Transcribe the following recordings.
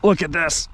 Look at this.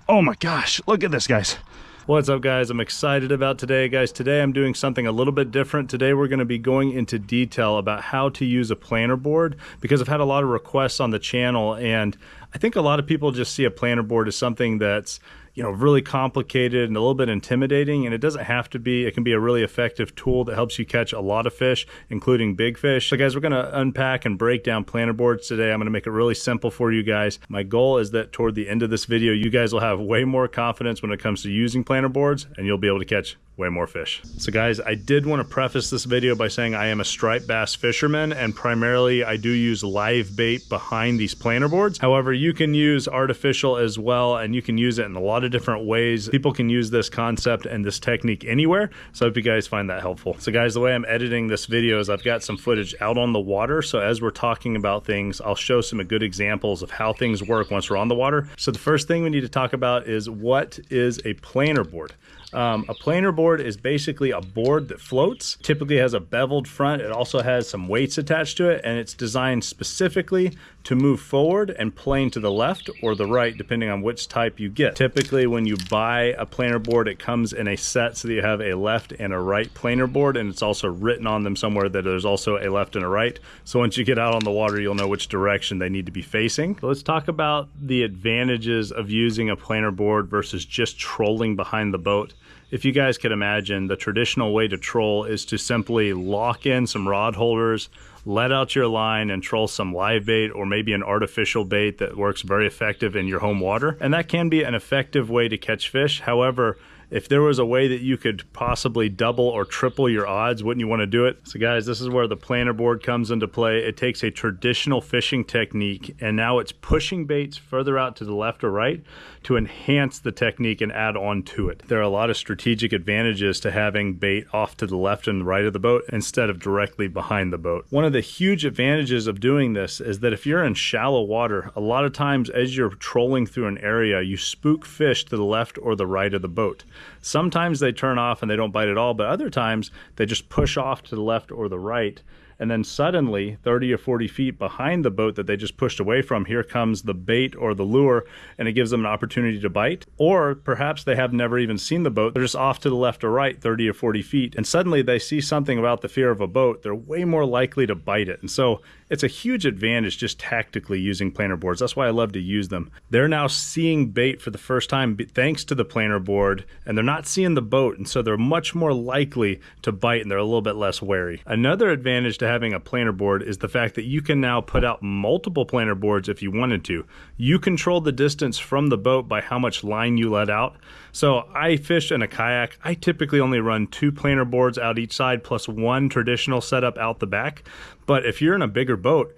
Oh my gosh, look at this, guys. What's up, guys? I'm excited about today, guys. Today I'm doing something a little bit different. Today we're going to be going into detail about how to use a planer board, because I've had a lot of requests on the channel, and I think a lot of people just see a planer board as something that's, you know, really complicated and a little bit intimidating, and it doesn't have to be. It can be a really effective tool that helps you catch a lot of fish, including big fish. So guys, we're gonna unpack and break down planer boards today. I'm gonna make it really simple for you guys. My goal is that toward the end of this video, you guys will have way more confidence when it comes to using planer boards, and you'll be able to catch way more fish. So guys, I did want to preface this video by saying I am a striped bass fisherman, and primarily I do use live bait behind these planer boards. However, you can use artificial as well, and you can use it in a lot of different ways. People can use this concept and this technique anywhere, so I hope you guys find that helpful. So guys, the way I'm editing this video is I've got some footage out on the water, so as we're talking about things, I'll show some good examples of how things work once we're on the water. So the first thing we need to talk about is, what is a planer board? A planer board is basically a board that floats, typically has a beveled front. It also has some weights attached to it, and it's designed specifically to move forward and plane to the left or the right, depending on which type you get. Typically, when you buy a planer board, it comes in a set so that you have a left and a right planer board, and it's also written on them somewhere that there's also a left and a right. So once you get out on the water, you'll know which direction they need to be facing. So let's talk about the advantages of using a planer board versus just trolling behind the boat. If you guys could imagine, the traditional way to troll is to simply lock in some rod holders, let out your line, and troll some live bait or maybe an artificial bait that works very effective in your home water. And that can be an effective way to catch fish. However, if there was a way that you could possibly double or triple your odds, wouldn't you want to do it? So guys, this is where the planer board comes into play. It takes a traditional fishing technique, and now it's pushing baits further out to the left or right to enhance the technique and add on to it. There are a lot of strategic advantages to having bait off to the left and right of the boat instead of directly behind the boat. One of the huge advantages of doing this is that if you're in shallow water, a lot of times as you're trolling through an area, you spook fish to the left or the right of the boat. Sometimes they turn off and they don't bite at all, but other times they just push off to the left or the right, and then suddenly 30 or 40 feet behind the boat that they just pushed away from, here comes the bait or the lure, and it gives them an opportunity to bite. Or perhaps they have never even seen the boat, they're just off to the left or right 30 or 40 feet, and suddenly they see something about the fear of a boat, they're way more likely to bite it. And so it's a huge advantage just tactically using planer boards. That's why I love to use them. They're now seeing bait for the first time thanks to the planer board, and they're not seeing the boat, and so they're much more likely to bite, and they're a little bit less wary. Another advantage to having a planer board is the fact that you can now put out multiple planer boards if you wanted to. You control the distance from the boat by how much line you let out. So I fish in a kayak. I typically only run 2 planer boards out each side plus 1 traditional setup out the back. But if you're in a bigger boat,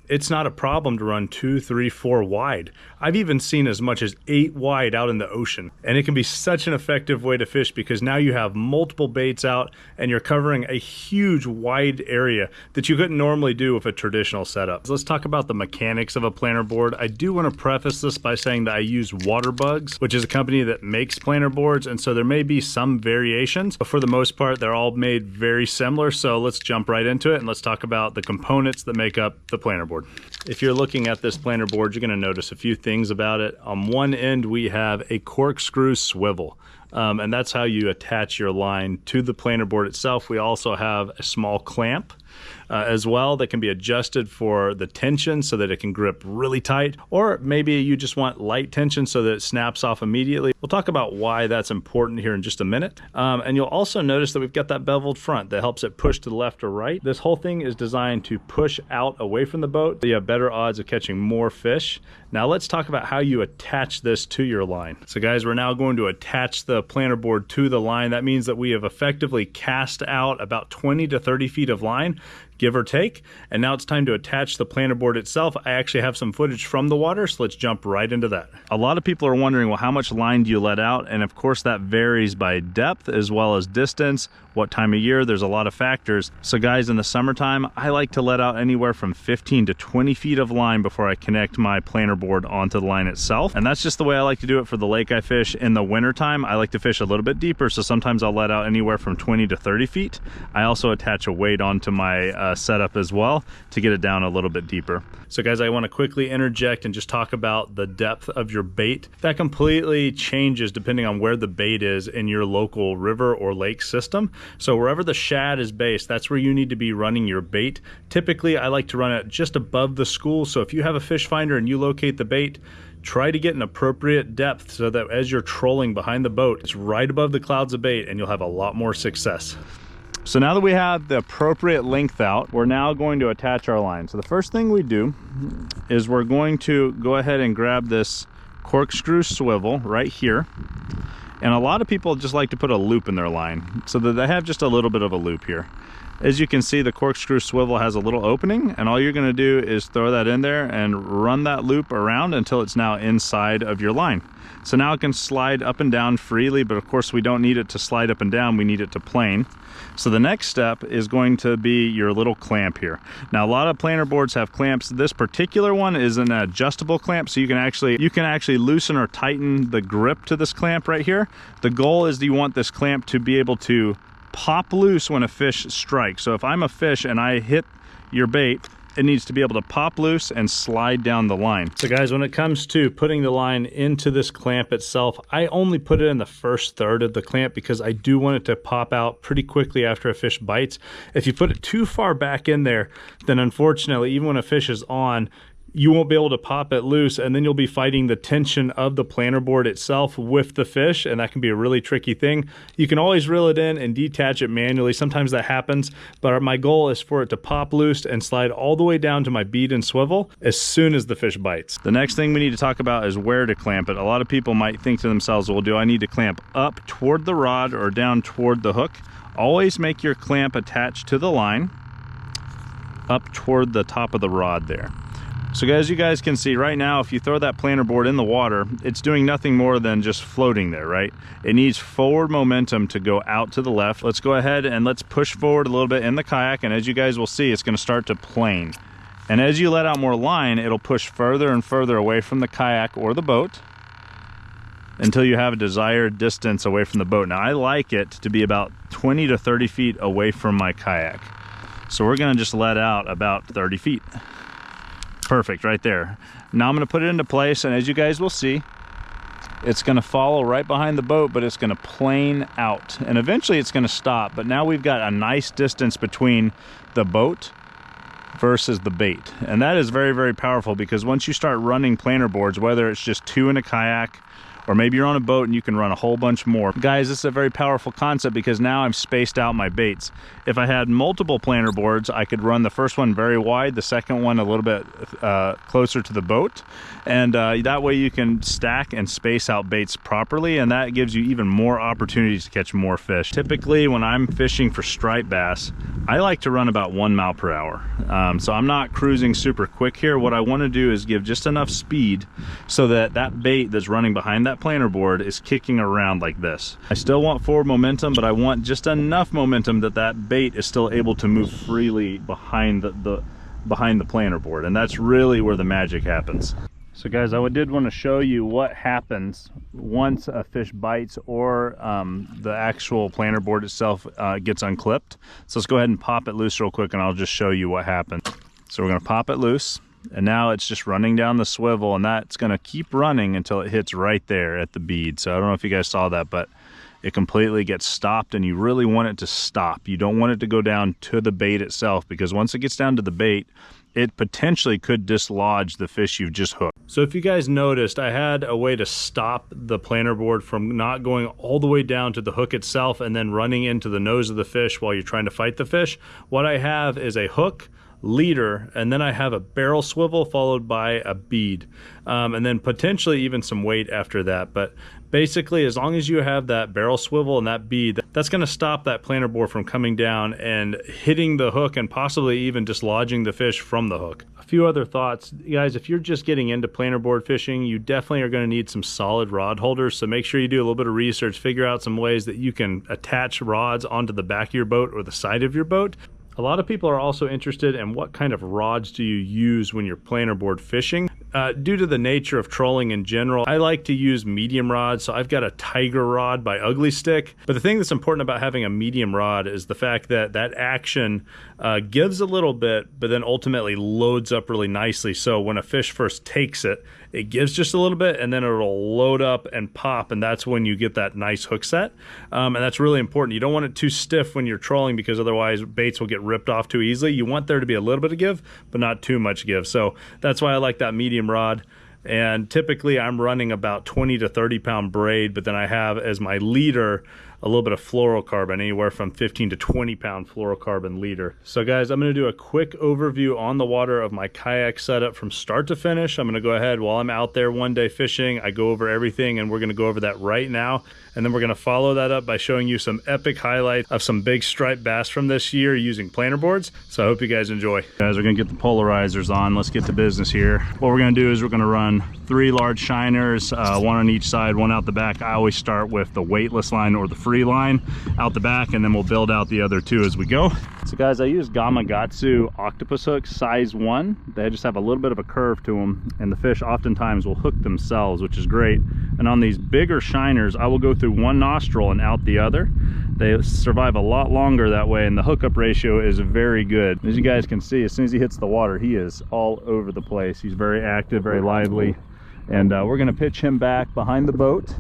it's not a problem to run 2, 3, 4 wide. I've even seen as much as 8 wide out in the ocean. And it can be such an effective way to fish because now you have multiple baits out and you're covering a huge wide area that you couldn't normally do with a traditional setup. So let's talk about the mechanics of a planer board. I do want to preface this by saying that I use Waterbugs, which is a company that makes planer boards, and so there may be some variations, but for the most part they're all made very similar. So let's jump right into it and let's talk about the components that make up the planer board. If you're looking at this planer board, you're going to notice a few things about it. On one end, we have a corkscrew swivel, and that's how you attach your line to the planer board itself. We also have a small clamp as well that can be adjusted for the tension so that it can grip really tight, or maybe you just want light tension so that it snaps off immediately. We'll talk about why that's important here in just a minute. And you'll also notice that we've got that beveled front that helps it push to the left or right. This whole thing is designed to push out away from the boat so you have better odds of catching more fish. Now let's talk about how you attach this to your line. So guys, we're now going to attach the planer board to the line. That means that we have effectively cast out about 20 to 30 feet of line, give or take. And now it's time to attach the planer board itself. I actually have some footage from the water, so let's jump right into that. A lot of people are wondering, well, how much line do you let out? And of course that varies by depth as well as distance, what time of year. There's a lot of factors. So guys, in the summertime, I like to let out anywhere from 15 to 20 feet of line before I connect my planer board onto the line itself. And that's just the way I like to do it for the lake I fish. In the wintertime, I like to fish a little bit deeper, so sometimes I'll let out anywhere from 20 to 30 feet. I also attach a weight onto my setup as well to get it down a little bit deeper. So guys, I want to quickly interject and just talk about the depth of your bait. That completely changes depending on where the bait is in your local river or lake system. So wherever the shad is based, that's where you need to be running your bait. Typically, I like to run it just above the school. So if you have a fish finder and you locate the bait, try to get an appropriate depth so that as you're trolling behind the boat, it's right above the clouds of bait and you'll have a lot more success. So now that we have the appropriate length out, we're now going to attach our line. So the first thing we do is we're going to go ahead and grab this corkscrew swivel right here. And a lot of people just like to put a loop in their line so that they have just a little bit of a loop here. As you can see, the corkscrew swivel has a little opening, and all you're going to do is throw that in there and run that loop around until it's now inside of your line. So now it can slide up and down freely, but of course we don't need it to slide up and down, we need it to plane. So the next step is going to be your little clamp here. Now a lot of planer boards have clamps. This particular one is an adjustable clamp, so you can actually loosen or tighten the grip to this clamp right here. The goal is that you want this clamp to be able to pop loose when a fish strikes. So if I'm a fish and I hit your bait, it needs to be able to pop loose and slide down the line. So guys, when it comes to putting the line into this clamp itself, I only put it in the first third of the clamp because I do want it to pop out pretty quickly after a fish bites. If you put it too far back in there, then unfortunately, even when a fish is on, you won't be able to pop it loose, and then you'll be fighting the tension of the planer board itself with the fish, and that can be a really tricky thing. You can always reel it in and detach it manually. Sometimes that happens, but my goal is for it to pop loose and slide all the way down to my bead and swivel as soon as the fish bites. The next thing we need to talk about is where to clamp it. A lot of people might think to themselves, well, do I need to clamp up toward the rod or down toward the hook? Always make your clamp attached to the line up toward the top of the rod there. So guys, you guys can see right now, if you throw that planer board in the water, it's doing nothing more than just floating there, right? It needs forward momentum to go out to the left. Let's go ahead and let's push forward a little bit in the kayak, and as you guys will see, it's going to start to plane. And as you let out more line, it'll push further and further away from the kayak or the boat until you have a desired distance away from the boat. Now, I like it to be about 20 to 30 feet away from my kayak. So we're going to just let out about 30 feet. Perfect, right there. Now I'm going to put it into place, and as you guys will see, it's going to follow right behind the boat, but it's going to plane out, and eventually it's going to stop. But now we've got a nice distance between the boat versus the bait, and that is very, very powerful, because once you start running planer boards, whether it's just two in a kayak or maybe you're on a boat and you can run a whole bunch more. Guys, this is a very powerful concept because now I've spaced out my baits. If I had multiple planer boards, I could run the first one very wide, the second one a little bit closer to the boat, and that way you can stack and space out baits properly, and that gives you even more opportunities to catch more fish. Typically, when I'm fishing for striped bass, I like to run about 1 mile per hour. So I'm not cruising super quick here. What I want to do is give just enough speed so that that bait that's running behind that planer board is kicking around like this. I still want forward momentum, but I want just enough momentum that that bait is still able to move freely behind the planer board, and that's really where the magic happens. So guys, I did want to show you what happens once a fish bites or the actual planer board itself gets unclipped. So let's go ahead and pop it loose real quick, and I'll just show you what happens. So we're going to pop it loose, and now it's just running down the swivel, and that's going to keep running until it hits right there at the bead. So I don't know if you guys saw that, but it completely gets stopped, and you really want it to stop. You don't want it to go down to the bait itself, because once it gets down to the bait, it potentially could dislodge the fish you've just hooked. So if you guys noticed, I had a way to stop the planer board from not going all the way down to the hook itself and then running into the nose of the fish while you're trying to fight the fish. What I have is a hook, leader, and then I have a barrel swivel followed by a bead, and then potentially even some weight after that. But basically, as long as you have that barrel swivel and that bead, that's going to stop that planer board from coming down and hitting the hook and possibly even dislodging the fish from the hook. A few other thoughts, guys: if you're just getting into planer board fishing, you definitely are going to need some solid rod holders. So make sure you do a little bit of research, figure out some ways that you can attach rods onto the back of your boat or the side of your boat. A lot of people are also interested in what kind of rods do you use when you're planer board fishing. Due to the nature of trolling in general, I like to use medium rods. So I've got a Tiger rod by Ugly Stick. But the thing that's important about having a medium rod is the fact that that action gives a little bit, but then ultimately loads up really nicely. So when a fish first takes it, it gives just a little bit, and then it'll load up and pop, and that's when you get that nice hook set. And that's really important. You don't want it too stiff when you're trolling, because otherwise baits will get ripped off too easily. You want there to be a little bit of give, but not too much give. So that's why I like that medium rod. And typically I'm running about 20 to 30 pound braid, but then I have as my leader a little bit of fluorocarbon, anywhere from 15 to 20 pound fluorocarbon leader. So guys, I'm gonna do a quick overview on the water of my kayak setup from start to finish. I'm gonna go ahead while I'm out there one day fishing, I go over everything, and we're gonna go over that right now. And then we're gonna follow that up by showing you some epic highlights of some big striped bass from this year using planer boards. So I hope you guys enjoy. Guys, we're gonna get the polarizers on. Let's get to business here. What we're gonna do is we're gonna run 3 large shiners, one on each side, one out the back. I always start with the weightless line or the free line out the back, and then we'll build out the other 2 as we go. So guys, I use Gamakatsu octopus hooks, size 1. They just have a little bit of a curve to them, and the fish oftentimes will hook themselves, which is great. And on these bigger shiners, I will go through one nostril and out the other. They survive a lot longer that way, and the hookup ratio is very good. As you guys can see, as soon as he hits the water, he is all over the place. He's very active, very lively. And we're gonna pitch him back behind the boat.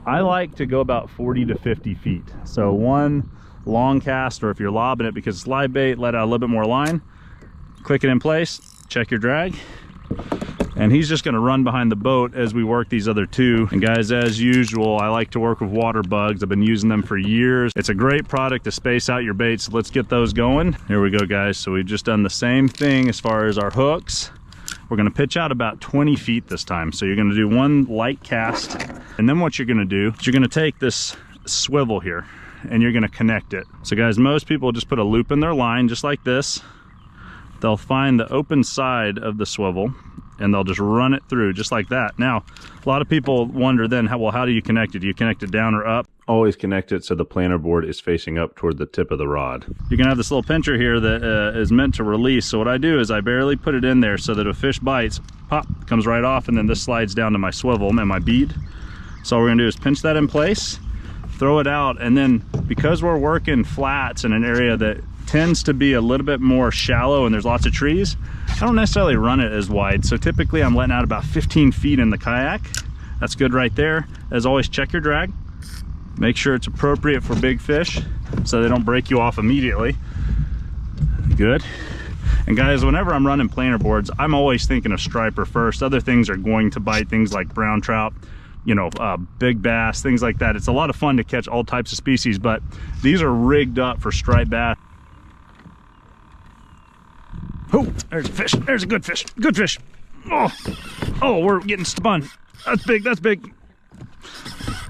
I like to go about 40 to 50 feet. So one long cast, or if you're lobbing it because it's live bait, let out a little bit more line, click it in place, check your drag, and he's just gonna run behind the boat as we work these other 2. And guys, as usual, I like to work with water bugs. I've been using them for years. It's a great product to space out your baits. So let's get those going. Here we go, guys. So we've just done the same thing as far as our hooks. We're gonna pitch out about 20 feet this time. So you're gonna do one light cast, and then what you're gonna do is you're gonna take this swivel here and you're gonna connect it. So guys, most people just put a loop in their line just like this. They'll find the open side of the swivel and they'll just run it through just like that. Now, a lot of people wonder then, how do you connect it? Do you connect it down or up? Always connect it so the planer board is facing up toward the tip of the rod. You're gonna have this little pincher here that is meant to release. So what I do is I barely put it in there so that if a fish bites, pop, comes right off, and then this slides down to my swivel and my bead. So all we're gonna do is pinch that in place, throw it out, and then because we're working flats in an area that tends to be a little bit more shallow and there's lots of trees, I don't necessarily run it as wide. So typically I'm letting out about 15 feet in the kayak. That's good right there. As always, check your drag. Make sure it's appropriate for big fish so they don't break you off immediately. Good. And guys, whenever I'm running planer boards, I'm always thinking of striper first. Other things are going to bite, things like brown trout, you know, big bass, things like that. It's a lot of fun to catch all types of species, but these are rigged up for striped bass. Oh, there's a fish. There's a good fish. Good fish. Oh, we're getting spun. That's big. That's big.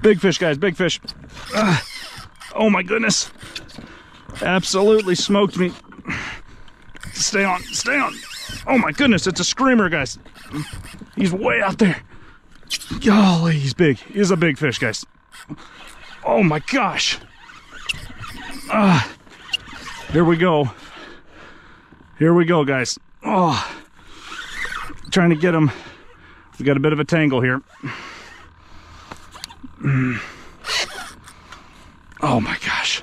Big fish, guys. Big fish. Oh my goodness. Absolutely smoked me. Stay on. Stay on. Oh my goodness. It's a screamer, guys. He's way out there. Golly, he's big. He's a big fish, guys. Oh my gosh. Here we go. Here we go, guys. Oh, trying to get him. We got a bit of a tangle here. Oh my gosh.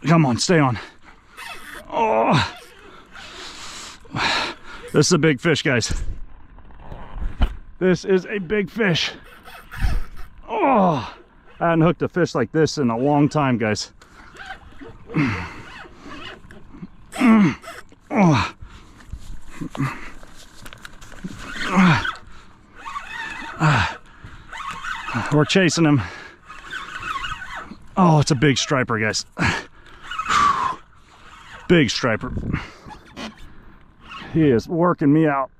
Come on, stay on. Oh, this is a big fish, guys. This is a big fish. Oh, I hadn't hooked a fish like this in a long time, guys. Oh. We're chasing him. Oh, it's a big striper, guys. Big striper. He is working me out.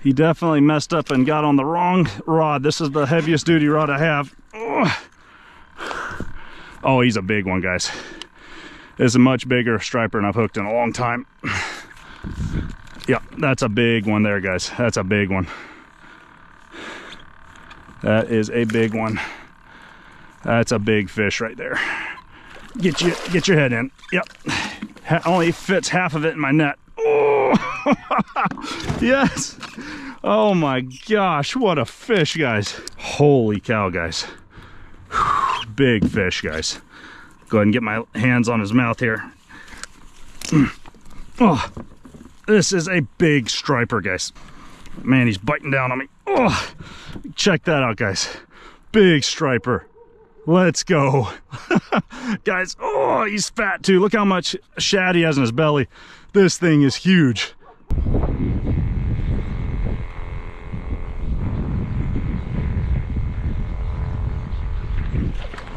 He definitely messed up and got on the wrong rod. This is the heaviest duty rod I have. Oh, he's a big one, guys. It's a much bigger striper than I've hooked in a long time. Yeah, that's a big one there, guys. That's a big one. That is a big one. That's a big fish right there. Get your head in. Yep, Only fits half of it in my net. Oh, yes. Oh my gosh, what a fish, guys. Holy cow, guys. Big fish, guys. Go ahead and get my hands on his mouth here. Oh, this is a big striper, guys. Man, he's biting down on me. Oh, check that out, guys. Big striper. Let's go. Guys, oh, he's fat too. Look how much shad he has in his belly. This thing is huge.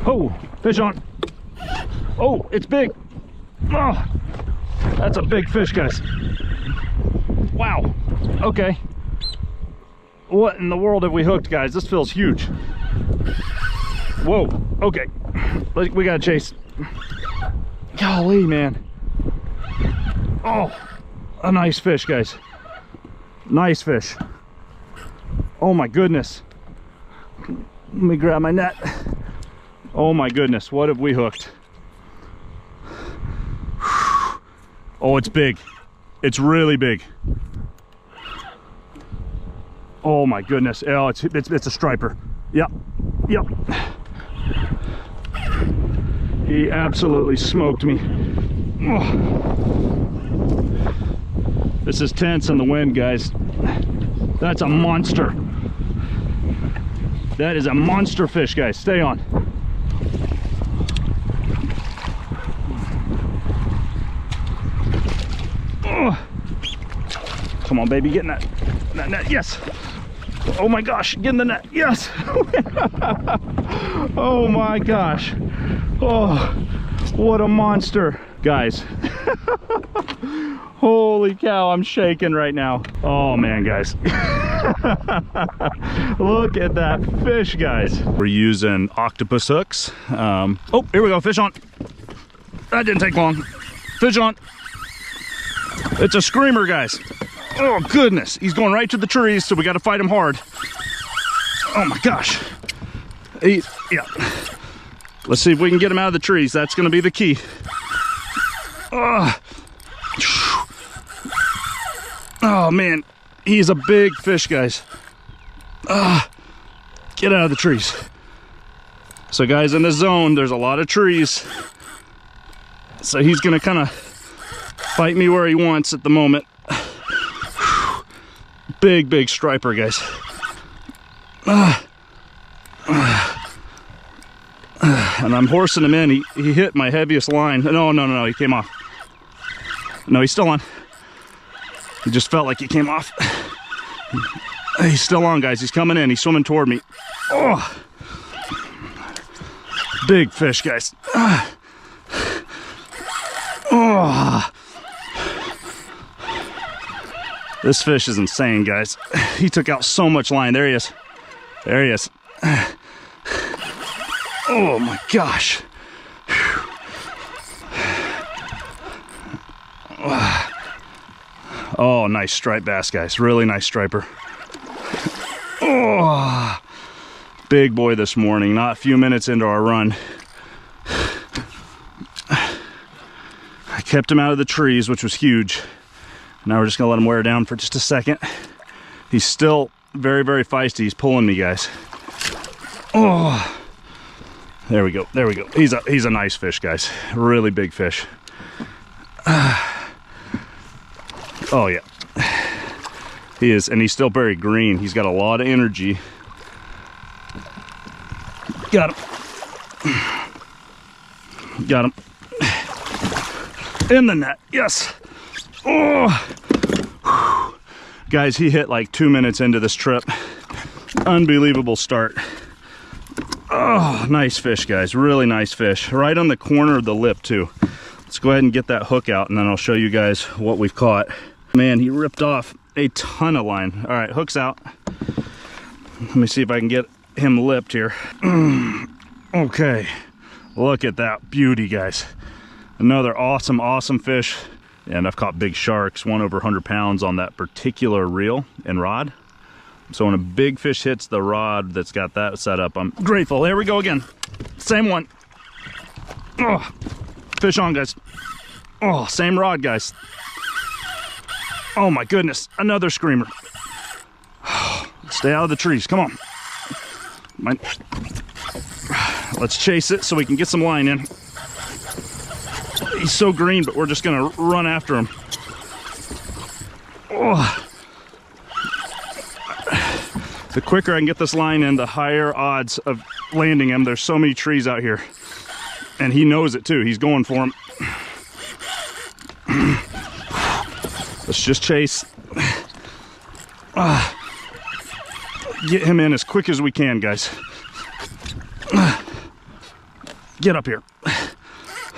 Oh, fish on. Oh, it's big. Oh, that's a big fish, guys. Wow. Okay. What in the world have we hooked, guys? This feels huge. Whoa. Okay. We gotta chase. Golly, man. Oh, a nice fish, guys. Nice fish. Oh my goodness. Let me grab my net. Oh my goodness, what have we hooked? Oh, it's big. It's really big. Oh my goodness. Oh, it's a striper. Yep. Yep. He absolutely smoked me. Oh. This is tense in the wind, guys. That's a monster. That is a monster fish, guys. Stay on. Oh. Come on, baby, get in that net. Yes. Oh my gosh, get in the net. Yes. Oh my gosh. Oh, what a monster, guys. Holy cow, I'm shaking right now. Oh man, guys. Look at that fish, guys. We're using octopus hooks. Oh, here we go, fish on. That didn't take long. Fish on. It's a screamer, guys. Oh goodness, he's going right to the trees, so we got to fight him hard. Oh my gosh. Yeah. Let's see if we can get him out of the trees. That's going to be the key. Oh man, he's a big fish, guys. Get out of the trees. So guys, in the zone, there's a lot of trees. So he's going to kind of fight me where he wants at the moment. Big striper, guys. And I'm horsing him in. He hit my heaviest line. No, he came off. No, he's still on. He just felt like he came off. He's still on, guys. He's coming in. He's swimming toward me. Oh, big fish, guys. Oh, this fish is insane, guys. He took out so much line. There he is. There he is. Oh my gosh. Oh, nice striped bass, guys. Really nice striper. Oh, big boy this morning. Not a few minutes into our run. I kept him out of the trees, which was huge. Now we're just gonna let him wear down for just a second. He's still very feisty. He's pulling me, guys. Oh, there we go. There we go. He's a nice fish, guys. Really big fish. Oh yeah, he is, and he's still very green. He's got a lot of energy. Got him. Got him. In the net. Yes. Oh, guys, he hit like 2 minutes into this trip. Unbelievable start. Oh, nice fish, guys. Really nice fish. Right on the corner of the lip too. Let's go ahead and get that hook out, and then I'll show you guys what we've caught. Man, he ripped off a ton of line. All right, hook's out. Let me see if I can get him lipped here. Okay, look at that beauty, guys. Another awesome fish. And I've caught big sharks, one over 100 pounds on that particular reel and rod. So when a big fish hits the rod that's got that set up, I'm grateful. There we go again. Same one. Oh, fish on, guys. Oh, same rod, guys. Oh my goodness, another screamer. Stay out of the trees, come on. Let's chase it so we can get some line in. He's so green, but we're just gonna run after him. Oh. The quicker I can get this line in, the higher odds of landing him. There's so many trees out here. And he knows it too, he's going for him. Let's just chase. Get him in as quick as we can, guys. Get up here.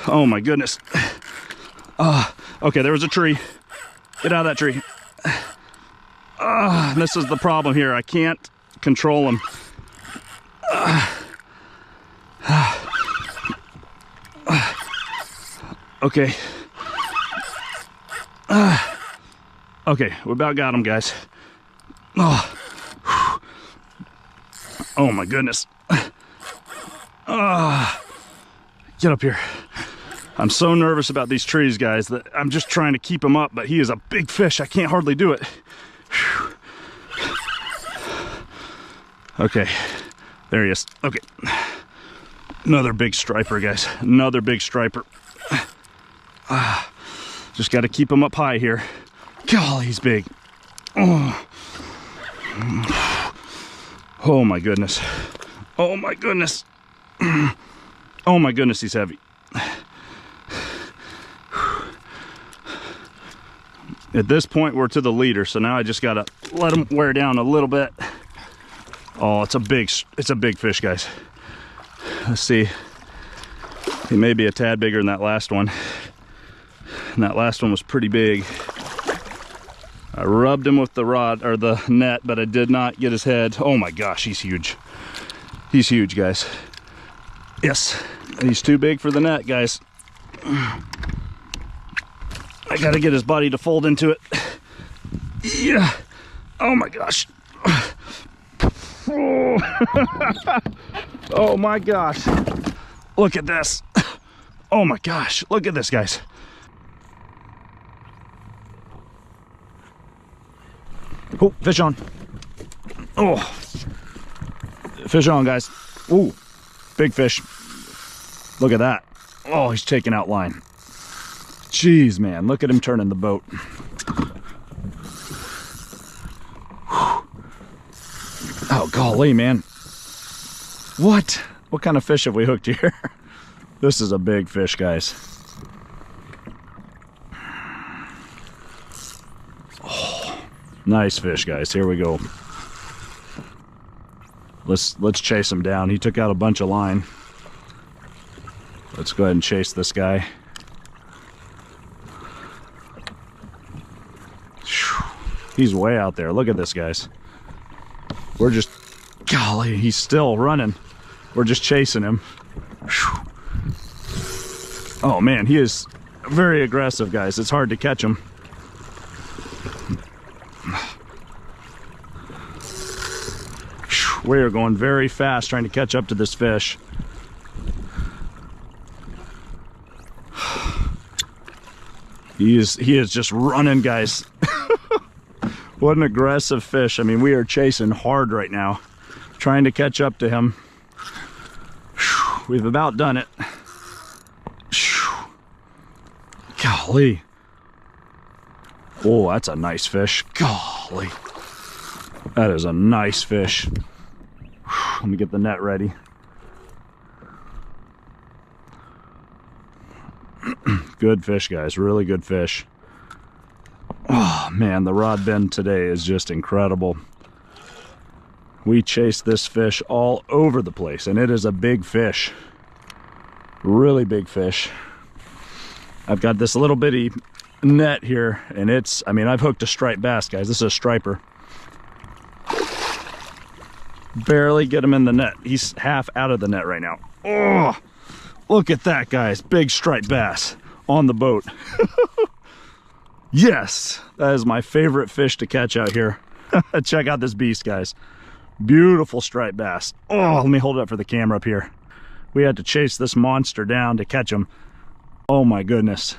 Oh my goodness. Okay, there was a tree. Get out of that tree. This is the problem here. I can't control him. Okay. Okay, we about got him, guys. Oh my goodness. Get up here. I'm so nervous about these trees, guys, that I'm just trying to keep him up, but he is a big fish. I can't hardly do it. Whew. Okay, there he is. Okay. Another big striper, guys. Another big striper. Just got to keep him up high here. Golly, he's big. Oh. Oh my goodness. Oh my goodness. Oh my goodness, he's heavy. At this point, we're to the leader, so now I just gotta let him wear down a little bit. Oh, it's a big fish, guys. Let's see. He may be a tad bigger than that last one. And that last one was pretty big. I rubbed him with the rod or the net, but I did not get his head. Oh my gosh, he's huge. He's huge, guys. Yes, he's too big for the net, guys. I gotta get his body to fold into it. Yeah. Oh my gosh. Oh my gosh. Look at this. Oh my gosh. Look at this, guys. Oh, fish on. Oh. Fish on, guys. Ooh. Big fish. Look at that. Oh, he's taking out line. Jeez, man, look at him turning the boat. Oh, golly, man. What kind of fish have we hooked here? This is a big fish, guys. Oh, nice fish, guys. Here we go. Let's chase him down. He took out a bunch of line. Let's go ahead and chase this guy. He's way out there. Look at this, guys. We're just, golly, he's still running. We're just chasing him. Oh man, he is very aggressive, guys. It's hard to catch him. We are going very fast trying to catch up to this fish. He is just running, guys. What an aggressive fish. I mean, we are chasing hard right now, trying to catch up to him. We've about done it. Golly. Oh, that's a nice fish. Golly. That is a nice fish. Let me get the net ready. Good fish, guys. Really good fish. Oh man, the rod bend today is just incredible. We chased this fish all over the place, and it is a big fish. Really big fish. I've got this little bitty net here, and it's, I mean, I've hooked a striped bass, guys. This is a striper. Barely get him in the net. He's half out of the net right now. Oh, look at that, guys. Big striped bass on the boat. Yes, that is my favorite fish to catch out here. Check out this beast, guys. Beautiful striped bass. Oh, let me hold it up for the camera up here. We had to chase this monster down to catch him. Oh my goodness.